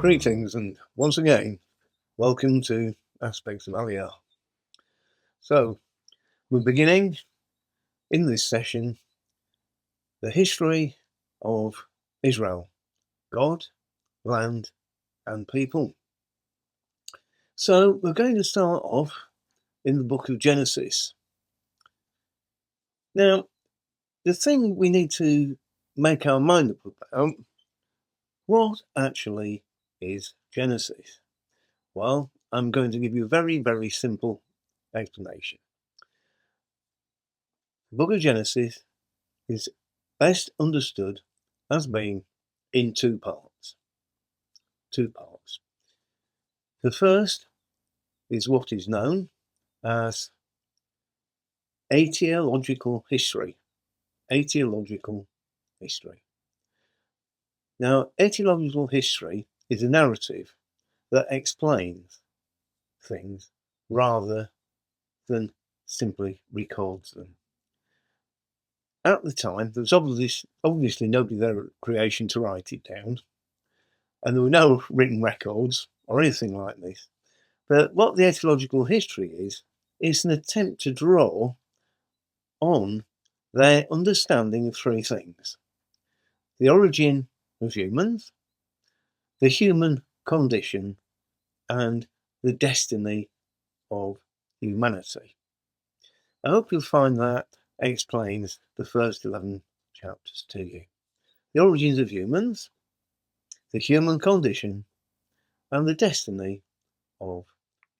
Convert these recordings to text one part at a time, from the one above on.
Greetings, and once again, welcome to Aspects of Aliyah. So, we're beginning in this session the history of Israel, God, land, and people. So, we're going to start off in the book of Genesis. Now, the thing we need to make our mind up about, what actually is Genesis? Well, I'm going to give you a very, very simple explanation. The book of Genesis is best understood as being in two parts. The first is what is known as etiological history. Now, etiological history is a narrative that explains things rather than simply records them. At the time, there was obviously nobody there at creation to write it down, and there were no written records or anything like this. But what the etiological history is an attempt to draw on their understanding of three things: the origin of humans, the human condition, and the destiny of humanity. I hope you'll find that explains the first 11 chapters to you. The origins of humans, the human condition, and the destiny of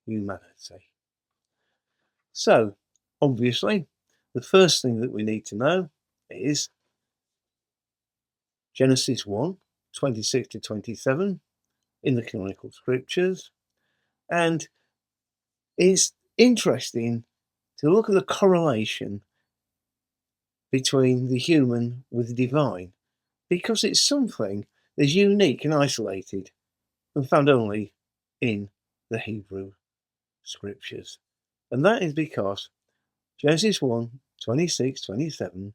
humanity. So, obviously, the first thing that we need to know is Genesis 1, 26 to 27 in the canonical scriptures, and it's interesting to look at the correlation between the human with the divine, because it's something that's unique and isolated and found only in the Hebrew scriptures. And that is because Genesis 1, 26, 27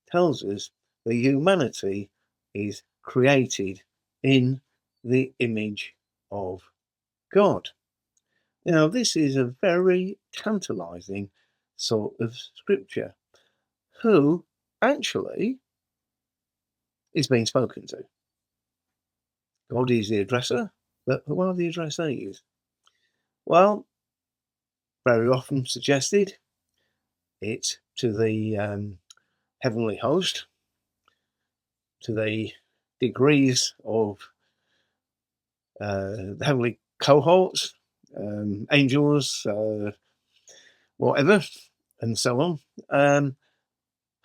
tells us that humanity is created in the image of God. Now, this is a very tantalizing sort of scripture. Who actually is being spoken to? God is the addressor, but who are the addressees? Well, very often suggested it's to the heavenly host, to the degrees of the heavenly cohorts, angels, whatever, and so on.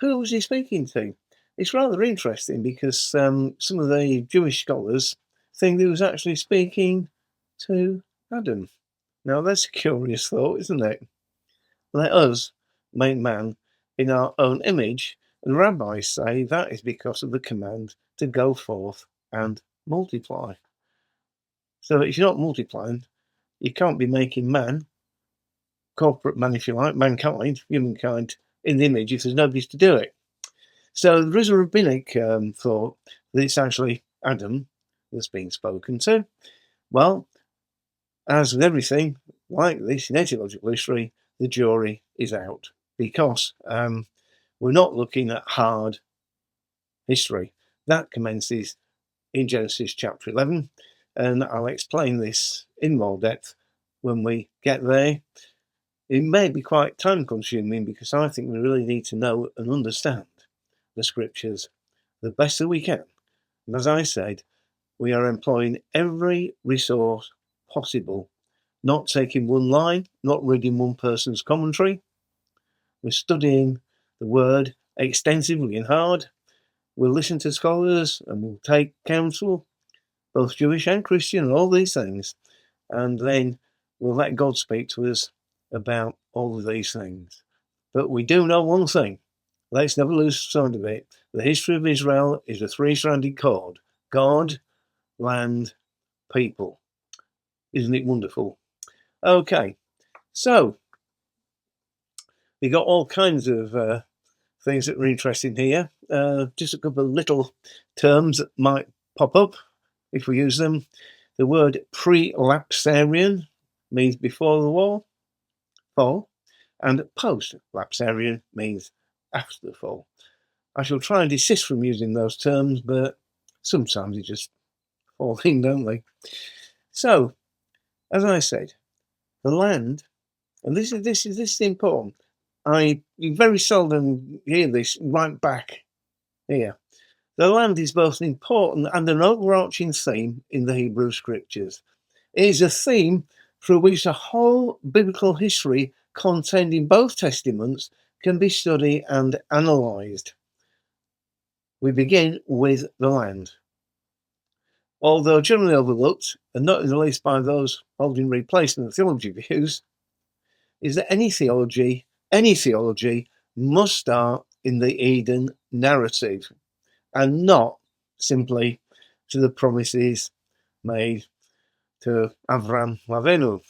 Who was he speaking to? It's rather interesting because some of the Jewish scholars think he was actually speaking to Adam. Now, that's a curious thought, isn't it? Let us make man in our own image, and rabbis say that is because of the command to go forth and multiply. So if you're not multiplying, you can't be making man, corporate man if you like, mankind, humankind, in the image if there's nobody to do it. So there is a rabbinic thought that it's actually Adam that's being spoken to. Well, as with everything like this in etiological history, the jury is out, because we're not looking at hard history. That commences in Genesis chapter 11, and I'll explain this in more depth when we get there. It may be quite time consuming because I think we really need to know and understand the scriptures the best that we can. And as I said, we are employing every resource possible, not taking one line, not reading one person's commentary. We're studying the word extensively and hard. We'll listen to scholars and we'll take counsel, both Jewish and Christian, and all these things. And then we'll let God speak to us about all of these things. But we do know one thing. Let's never lose sight of it. The history of Israel is a three-stranded cord. God, land, people. Isn't it wonderful? Okay, so we got all kinds of things that are interesting here. Just a couple of little terms that might pop up if we use them. The word pre-lapsarian means before the fall, and post-lapsarian means after the fall. I shall try and desist from using those terms, but sometimes they just fall in, don't they? So, as I said, the land, and this is important. You very seldom hear this right back here. The land is both an important and an overarching theme in the Hebrew scriptures. It is a theme through which the whole biblical history contained in both testaments can be studied and analysed. We begin with the land. Although generally overlooked, and not in the least by those holding replacement theology views, is that any theology must start in the Eden narrative and not simply to the promises made to Avram Avinu.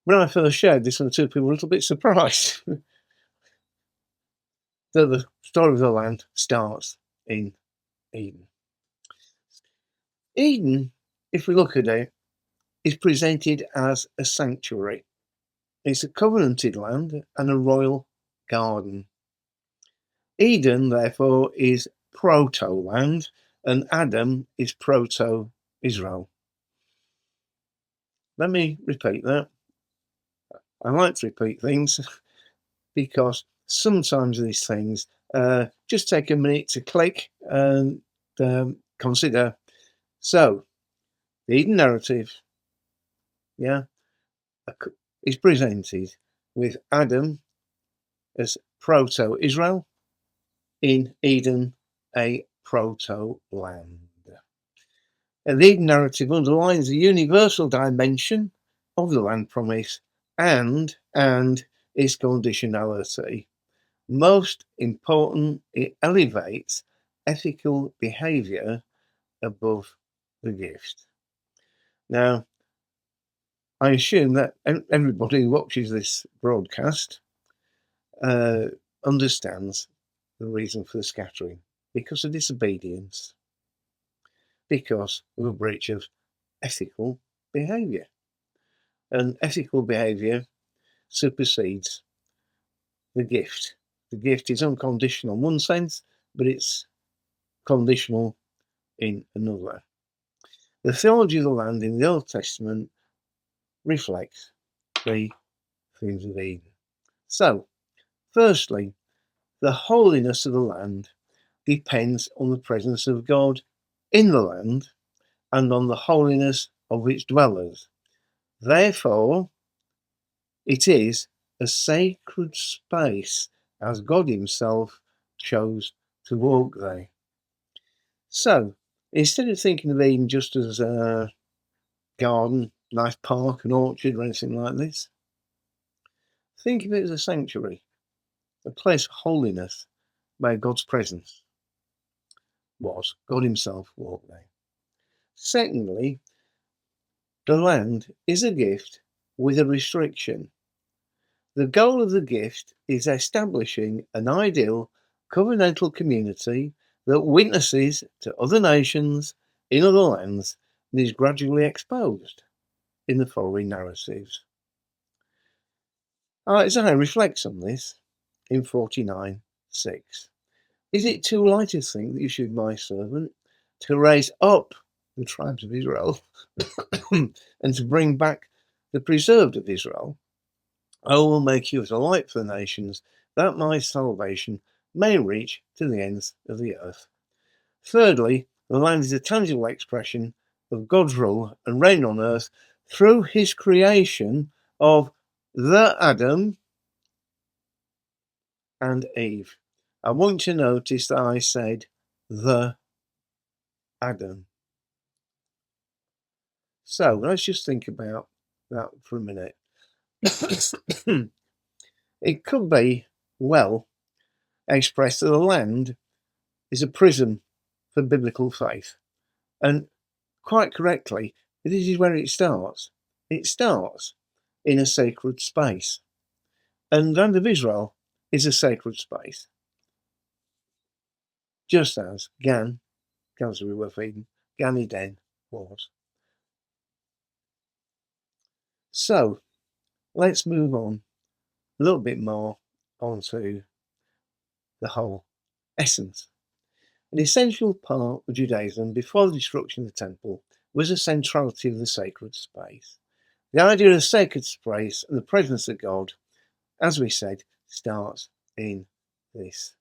When I first shared this with two people, were a little bit surprised that the story of the land starts in Eden. Eden, if we look at it, is presented as a sanctuary. It's a covenanted land and a royal garden. Eden, therefore, is proto-land, and Adam is proto-Israel. Let me repeat that. I like to repeat things because sometimes these things just take a minute to click and consider. So, the Eden narrative, is presented with Adam as proto-Israel, in Eden, a proto-land. And the Eden narrative underlines the universal dimension of the land promise and its conditionality. Most important, it elevates ethical behaviour above the gift. Now, I assume that everybody who watches this broadcast understands the reason for the scattering, because of disobedience, because of a breach of ethical behaviour. And ethical behaviour supersedes the gift. The gift is unconditional in one sense, but it's conditional in another. The theology of the land in the Old Testament reflects the themes of Eden. So, firstly, the holiness of the land depends on the presence of God in the land and on the holiness of its dwellers. Therefore, it is a sacred space as God himself chose to walk there. So, instead of thinking of Eden just as a garden, nice park, an orchard, or anything like this, think of it as a sanctuary, a place of holiness where God's presence was. God himself walked there. Secondly, the land is a gift with a restriction. The goal of the gift is establishing an ideal covenantal community that witnesses to other nations in other lands and is gradually exposed in the following narratives. Isaiah reflects on this in 49:6. Is it too light a thing that you should be my servant, to raise up the tribes of Israel and to bring back the preserved of Israel? I will make you as a light for the nations, that my salvation may reach to the ends of the earth. Thirdly, the land is a tangible expression of God's rule and reign on earth through his creation of the Adam and Eve. I want you to notice that I said the Adam. So let's just think about that for a minute. It could be well expressed that the land is a prism for biblical faith. And quite correctly, this is where it starts. It starts in a sacred space. And the land of Israel is a sacred space. Just as Gan we were feeding, Gan Eden was. So let's move on a little bit more onto the whole essence. An essential part of Judaism before the destruction of the temple was the centrality of the sacred space. The idea of the sacred space and the presence of God, as we said, starts in this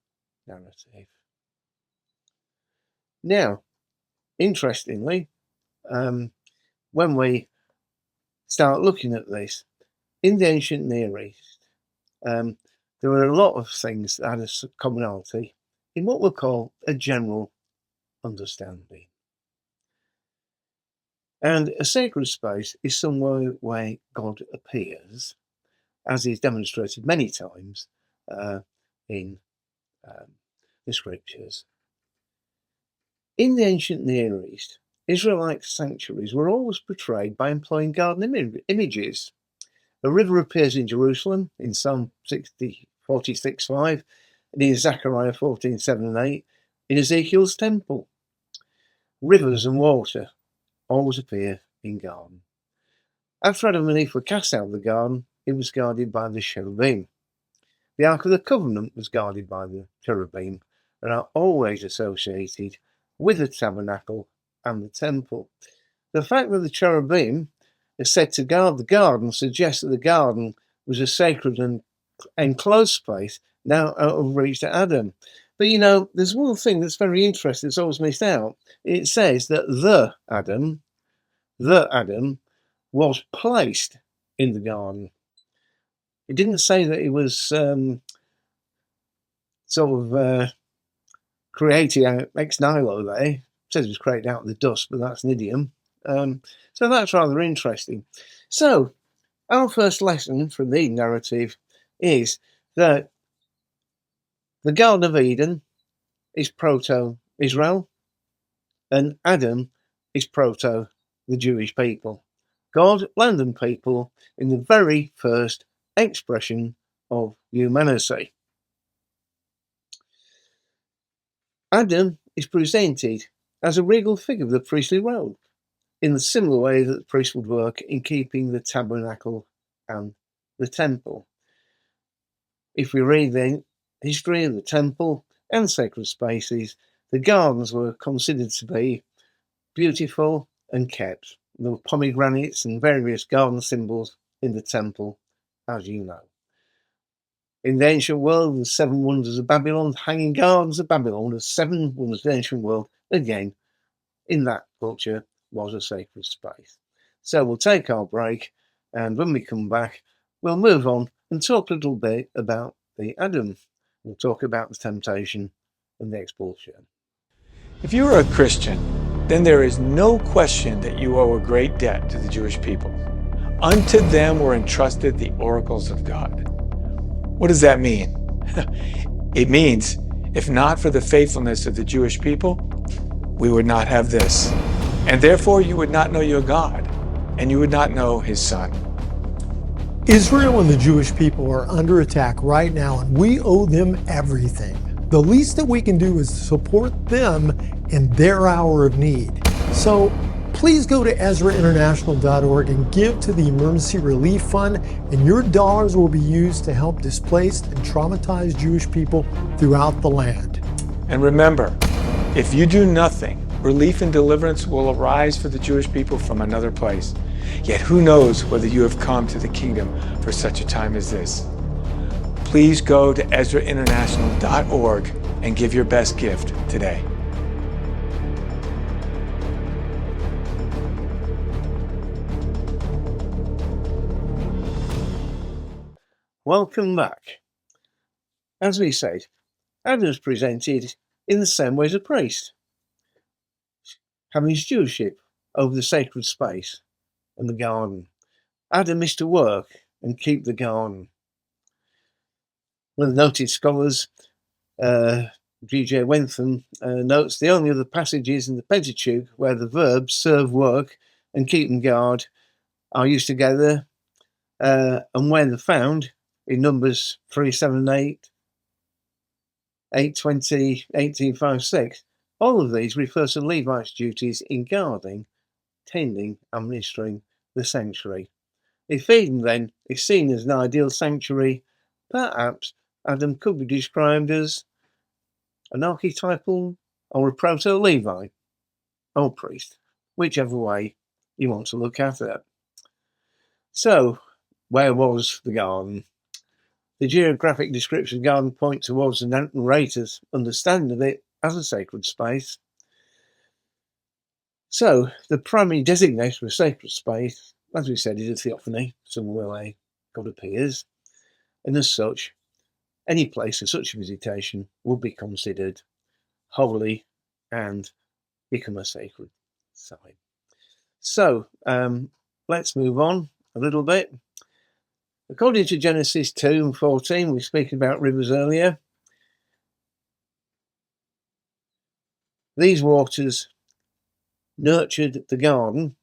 narrative. Now, interestingly, when we start looking at this, in the ancient Near East, there were a lot of things that had a commonality in what we'll call a general understanding. And a sacred space is somewhere where God appears, as is demonstrated many times in the scriptures. In the ancient Near East, Israelite sanctuaries were always portrayed by employing garden images. A river appears in Jerusalem in Psalm 46:5, and in Zechariah 14:7 and 8, in Ezekiel's temple. Rivers and water always appear in garden. After Adam and Eve were cast out of the garden, it was guarded by the cherubim. The Ark of the Covenant was guarded by the cherubim and are always associated with the tabernacle and the temple. The fact that the cherubim are said to guard the garden suggests that the garden was a sacred and enclosed space now out of reach to Adam. But there's one thing that's very interesting that's always missed out. It says that the Adam was placed in the garden. It didn't say that he was created ex nihilo there. It says it was created out of the dust, but that's an idiom. So that's rather interesting. So our first lesson from the narrative is that the Garden of Eden is proto-Israel and Adam is proto the Jewish people. God, land and people in the very first expression of humanity. Adam is presented as a regal figure of the priestly robe, in the similar way that the priest would work in keeping the tabernacle and the temple. If we read the history of the temple and sacred spaces, the gardens were considered to be beautiful and kept. There were pomegranates and various garden symbols in the temple, as you know. In the ancient world, the 7 wonders of Babylon, hanging gardens of Babylon, the 7 wonders of the ancient world, again, in that culture, was a sacred space. So we'll take our break, and when we come back, we'll move on and talk a little bit about the Adam. We'll talk about the temptation and the expulsion. If you are a Christian, then there is no question that you owe a great debt to the Jewish people. Unto them were entrusted the oracles of God. What does that mean? It means, if not for the faithfulness of the Jewish people, we would not have this. And therefore you would not know your God, and you would not know his Son. Israel and the Jewish people are under attack right now, and we owe them everything. The least that we can do is support them in their hour of need. So please go to EzraInternational.org and give to the Emergency Relief Fund, and your dollars will be used to help displaced and traumatized Jewish people throughout the land. And remember, if you do nothing, relief and deliverance will arise for the Jewish people from another place. Yet who knows whether you have come to the kingdom for such a time as this. Please go to EzraInternational.org and give your best gift today. Welcome back. As we said, Adam is presented in the same way as a priest, having stewardship over the sacred space and the garden. Adam is to work and keep the garden. One of the noted scholars, G.J. Wentham, notes the only other passages in the Pentateuch where the verbs serve, work, and keep and guard are used together, and where they're found in Numbers 3, 7, 8, 8, 20, 18, 5, 6. All of these refer to Levites' duties in guarding, tending, and ministering the sanctuary. If Eden, then, is seen as an ideal sanctuary, perhaps Adam could be described as an archetypal or a proto-Levi or priest, whichever way you want to look at it. So, where was the garden? The geographic description of the garden points towards the narrator's understanding of it as a sacred space. So, the primary designation of a sacred space, as we said, is a theophany, somewhere where God appears, and as such, any place of such visitation will be considered holy and become a sacred site. So, let's move on a little bit. According to Genesis 2 and 14, we were speaking about rivers earlier. These waters nurtured the garden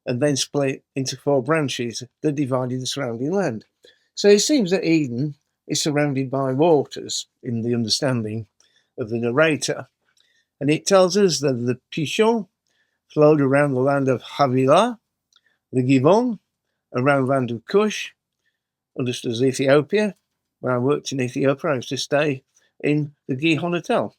and then split into 4 branches that divided the surrounding land. So it seems that Eden is surrounded by waters in the understanding of the narrator. And it tells us that the Pishon flowed around the land of Havilah, the Givon around the land of Cush, understood as Ethiopia. When I worked in Ethiopia, I used to stay in the Gihon Hotel,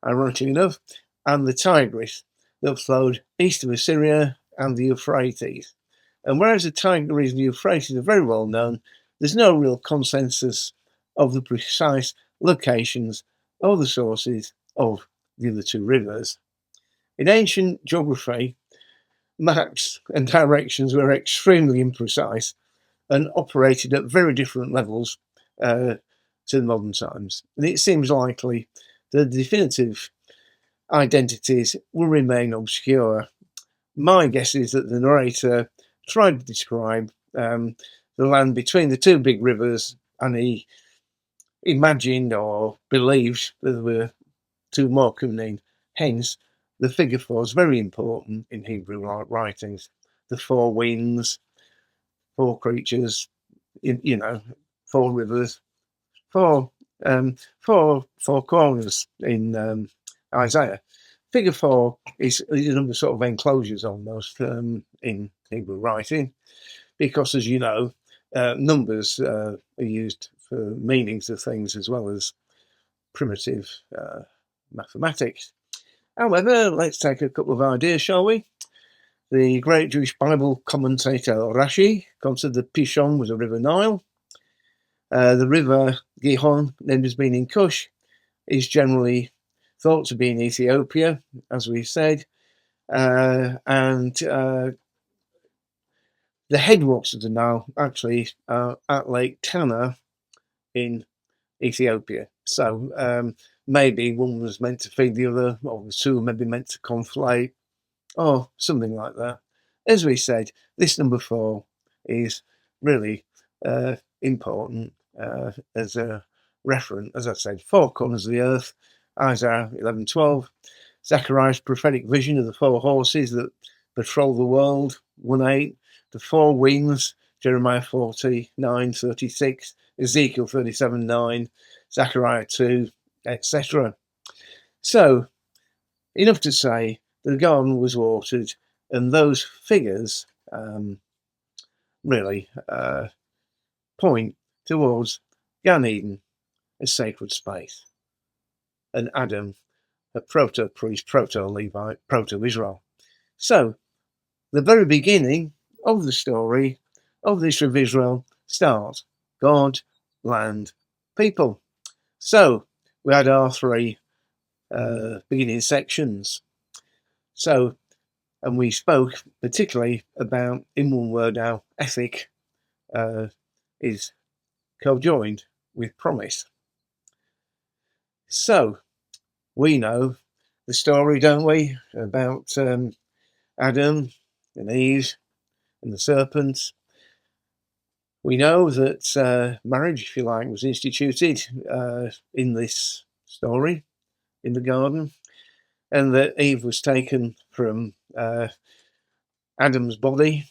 ironically enough, and the Tigris that flowed east of Assyria and the Euphrates. And whereas the Tigris and the Euphrates are very well known, there's no real consensus of the precise locations or the sources of the other 2 rivers. In ancient geography, maps and directions were extremely imprecise and operated at very different levels to the modern times. And it seems likely that the definitive identities will remain obscure. My guess is that the narrator tried to describe the land between the 2 big rivers, and he imagined or believed that there were 2 more coming. Hence, the figure 4 is very important in Hebrew writings. The 4 winds, 4 creatures, 4 rivers, 4 corners in Isaiah. Figure 4 is a number of sort of enclosures almost in Hebrew writing, because, as you know, numbers are used for meanings of things as well as primitive mathematics. However, let's take a couple of ideas, shall we? The great Jewish Bible commentator Rashi considered the Pishon was a river Nile. The river Gihon, named as being in Cush, is generally thought to be in Ethiopia, as we said, and the headwaters of the Nile actually are at Lake Tana in Ethiopia. So maybe one was meant to feed the other, or the 2 may be meant to conflate, or something like that. As we said, this number 4 is really important as a reference. As I said, 4 corners of the earth, Isaiah 11:12, Zechariah's prophetic vision of the 4 horses that patrol the world, 1:8, the 4 winds, Jeremiah 49:36, Ezekiel 37:9, Zechariah 2, etc. So, enough to say the garden was watered, and those figures really point towards Gan Eden, a sacred space. and Adam, a proto-priest, proto-Levite, proto-Israel. So the very beginning of the story of the history of Israel starts God, land, people. So we had our three beginning sections. So, and we spoke particularly about, in one word, how ethic is co-joined with promise. So we know the story, don't we, about Adam and Eve and the serpent. We know that marriage, if you like, was instituted in this story in the garden, and that Eve was taken from Adam's body.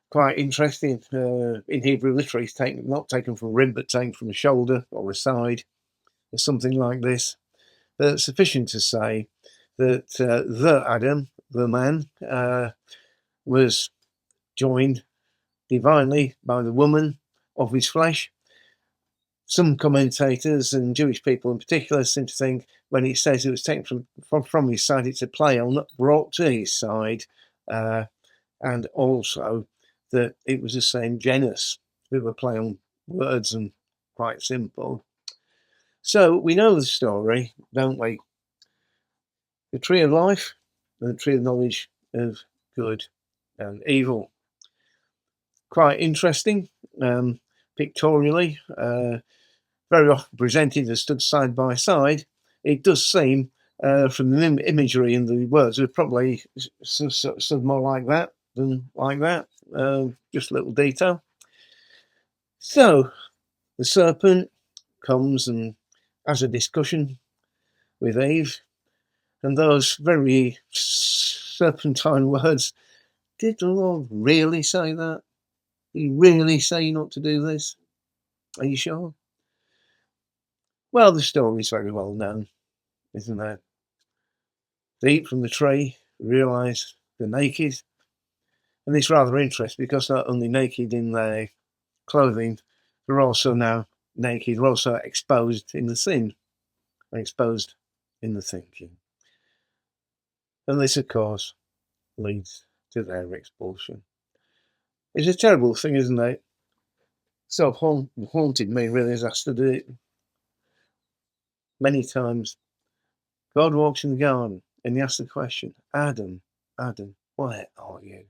Quite interesting. In Hebrew literature, it's not taken from a rib, but taken from a shoulder or a side, or something like this. But sufficient to say that the Adam, the man, was joined divinely by the woman of his flesh. Some commentators and Jewish people in particular seem to think when it says it was taken from his side, it's a play on brought to his side, and also that it was the same genus. We were playing on words and quite simple. So we know the story, don't we? The tree of life and the tree of knowledge of good and evil. Quite interesting, pictorially, very often presented as stood side by side. It does seem, from the imagery and the words, it probably stood more like that than like that. Just a little detail. So the serpent comes and has a discussion with Eve, and those very serpentine words. Did the Lord really say that? Did he really say not to do this? Are you sure? Well, the story's very well known, isn't it? They eat from the tree, realise they're naked, and it's rather interesting because not only naked in their clothing, they're also now naked, they're also exposed in the sin, exposed in the thinking. And this, of course, leads to their expulsion. It's a terrible thing, isn't it? So haunted me really as I studied it. Many times, God walks in the garden and he asks the question, Adam, Adam, where are you?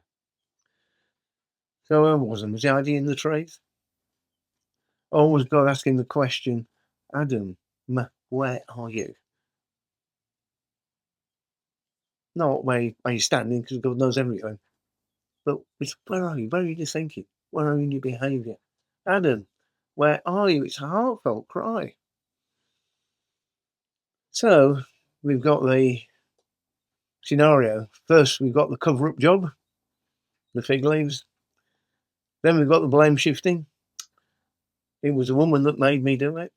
So was he hiding in the trees? Or was God asking the question, Adam, where are you? Not where you're standing, because God knows everything. But where are you? Where are you thinking? Where are you in your behaviour? Adam, where are you? It's a heartfelt cry. So we've got the scenario. First, we've got the cover-up job, the fig leaves. Then we've got the blame shifting. It was a woman that made me do it.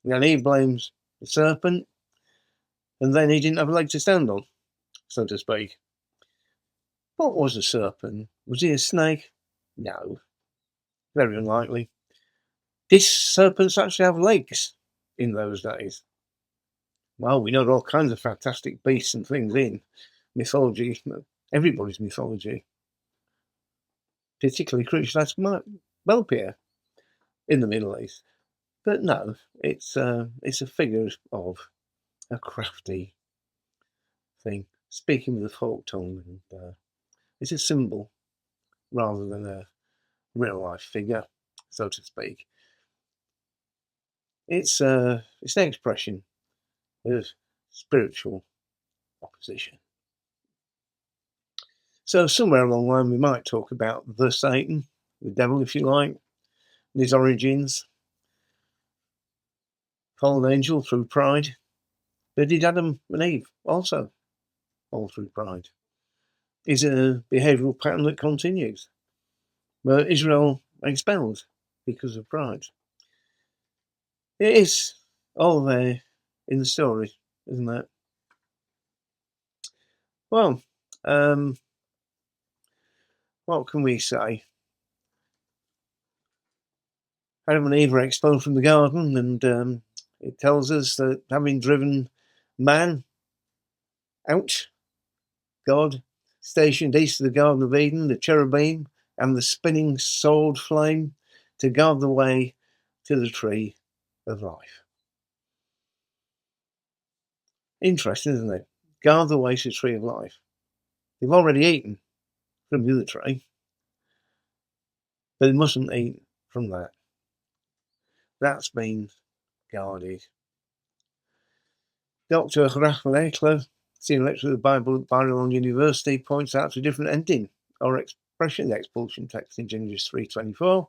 And he blames the serpent. And then he didn't have a leg to stand on, so to speak. What was a serpent? Was he a snake? No. Very unlikely. Did serpents actually have legs in those days? Well, we know there are all kinds of fantastic beasts and things in mythology, everybody's mythology, particularly creatures like well appear in the Middle East. But no, it's a figure of a crafty thing, speaking with a folk tongue, and it's a symbol rather than a real life figure, so to speak. It's an expression of spiritual opposition. So somewhere along the line we might talk about the Satan, the devil if you like, and his origins. Fallen angel through pride. But did Adam and Eve also fall through pride? Is it a behavioural pattern that continues? Were Israel expelled because of pride? It is all there in the story, isn't it? Well, what can we say? Adam and Eve were expelled from the garden, and It tells us that having driven man out, God stationed east of the Garden of Eden the cherubim and the spinning sword flame to guard the way to the tree of life. Interesting, isn't it? Guard the way to the tree of life. They've already eaten from the other tree, but they mustn't eat from that. That's been guarded. Dr. Rachel Eckler, senior lecturer of the Bible at Babylon University, points out a different ending or expression of the expulsion text in Genesis 3:24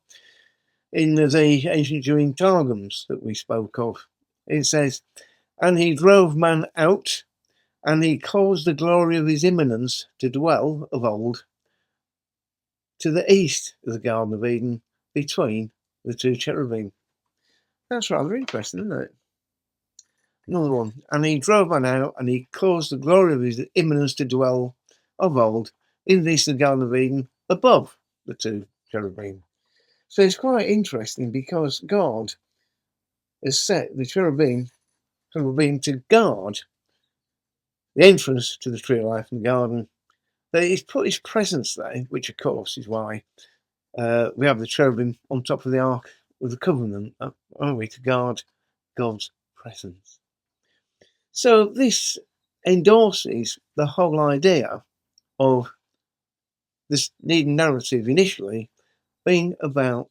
in the ancient Jewish Targums that we spoke of. It says, "And he drove man out, and he caused the glory of his imminence to dwell of old to the east of the Garden of Eden between the two cherubim." That's rather interesting, isn't it? Another one. "And he drove man out, and he caused the glory of his imminence to dwell of old in the east of the Garden of Eden above the two cherubim." So it's quite interesting because God has set the cherubim to guard the entrance to the tree of life in the garden. That he's put his presence there, which of course is why we have the cherubim on top of the Ark of the Covenant, aren't we, to guard God's presence. So this endorses the whole idea of this Eden narrative initially being about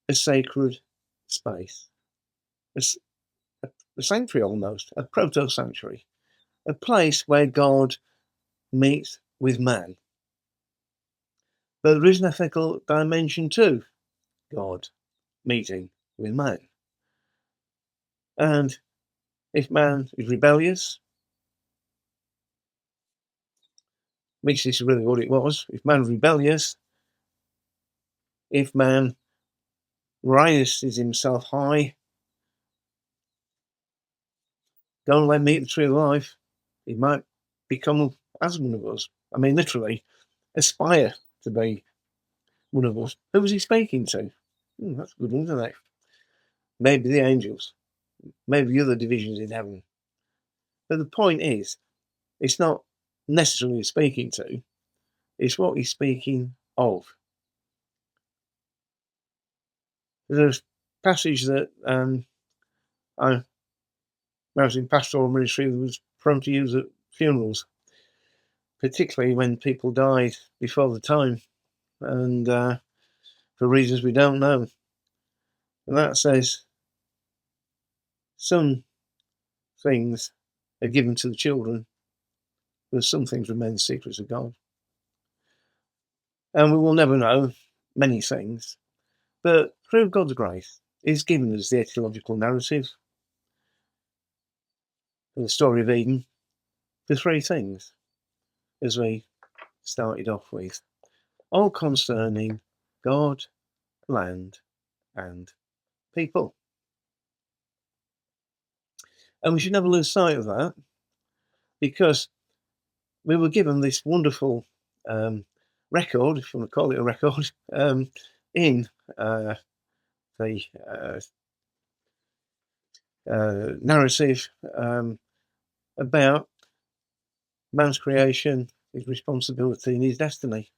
a sacred space, a sanctuary almost, a proto-sanctuary, a place where God meets with man. But there is an ethical dimension to God meeting with man. And if man is rebellious, which this is really what it was, if man is rebellious, if man rises himself high, don't let him eat the tree of life, he might become as one of us. I mean, literally, aspire to be one of us. Who was he speaking to? That's a good one, isn't it? Maybe the angels, maybe the other divisions in heaven. But the point is, it's not necessarily speaking to, it's what he's speaking of. There's a passage that I was in pastoral ministry that was prone to use at funerals, particularly when people died before the time and for reasons we don't know. And that says, some things are given to the children, but some things remain secrets of God. And we will never know many things, but through God's grace, He's given us the ecological narrative of the story of Eden for three things, as we started off with, all concerning God, land, and people. And we should never lose sight of that, because we were given this wonderful record, if you want to call it a record, in the narrative about man's creation, his responsibility, and his destiny.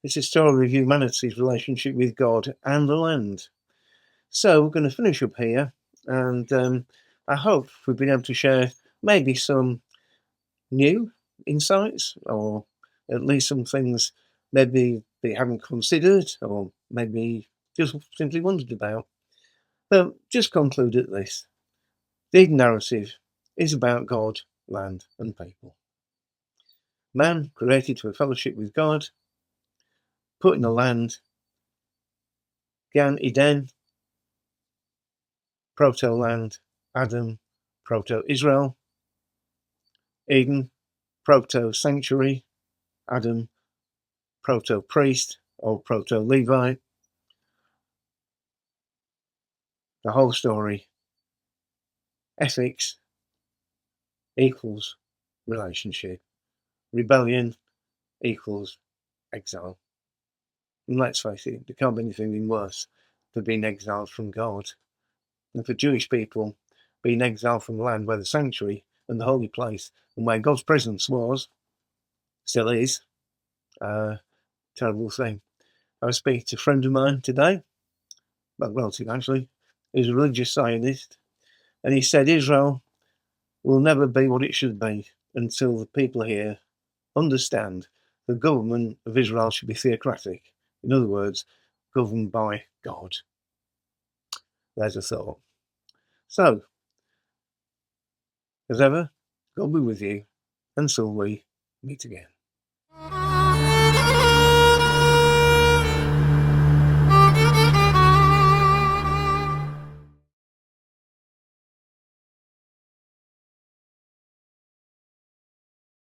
It's a story of humanity's relationship with God and the land. So we're going to finish up here, and I hope we've been able to share maybe some new insights, or at least some things maybe they haven't considered, or maybe just simply wondered about. But just conclude at this. The Eden narrative is about God, land, and people. Man created for fellowship with God, put in the land, Gan Eden, proto-land, Adam, proto-Israel, Eden, proto-sanctuary, Adam, proto-priest or proto-Levite. The whole story, ethics equals relationship, rebellion equals exile. And let's face it, there can't be anything worse than being exiled from God. And for Jewish people, being exiled from the land where the sanctuary and the holy place and where God's presence was, still is. Terrible thing. I was speaking to a friend of mine today, well, relative actually, he's a religious Zionist, and he said Israel will never be what it should be until the people here understand the government of Israel should be theocratic. In other words, governed by God. There's a thought. So, as ever, God be with you until we meet again.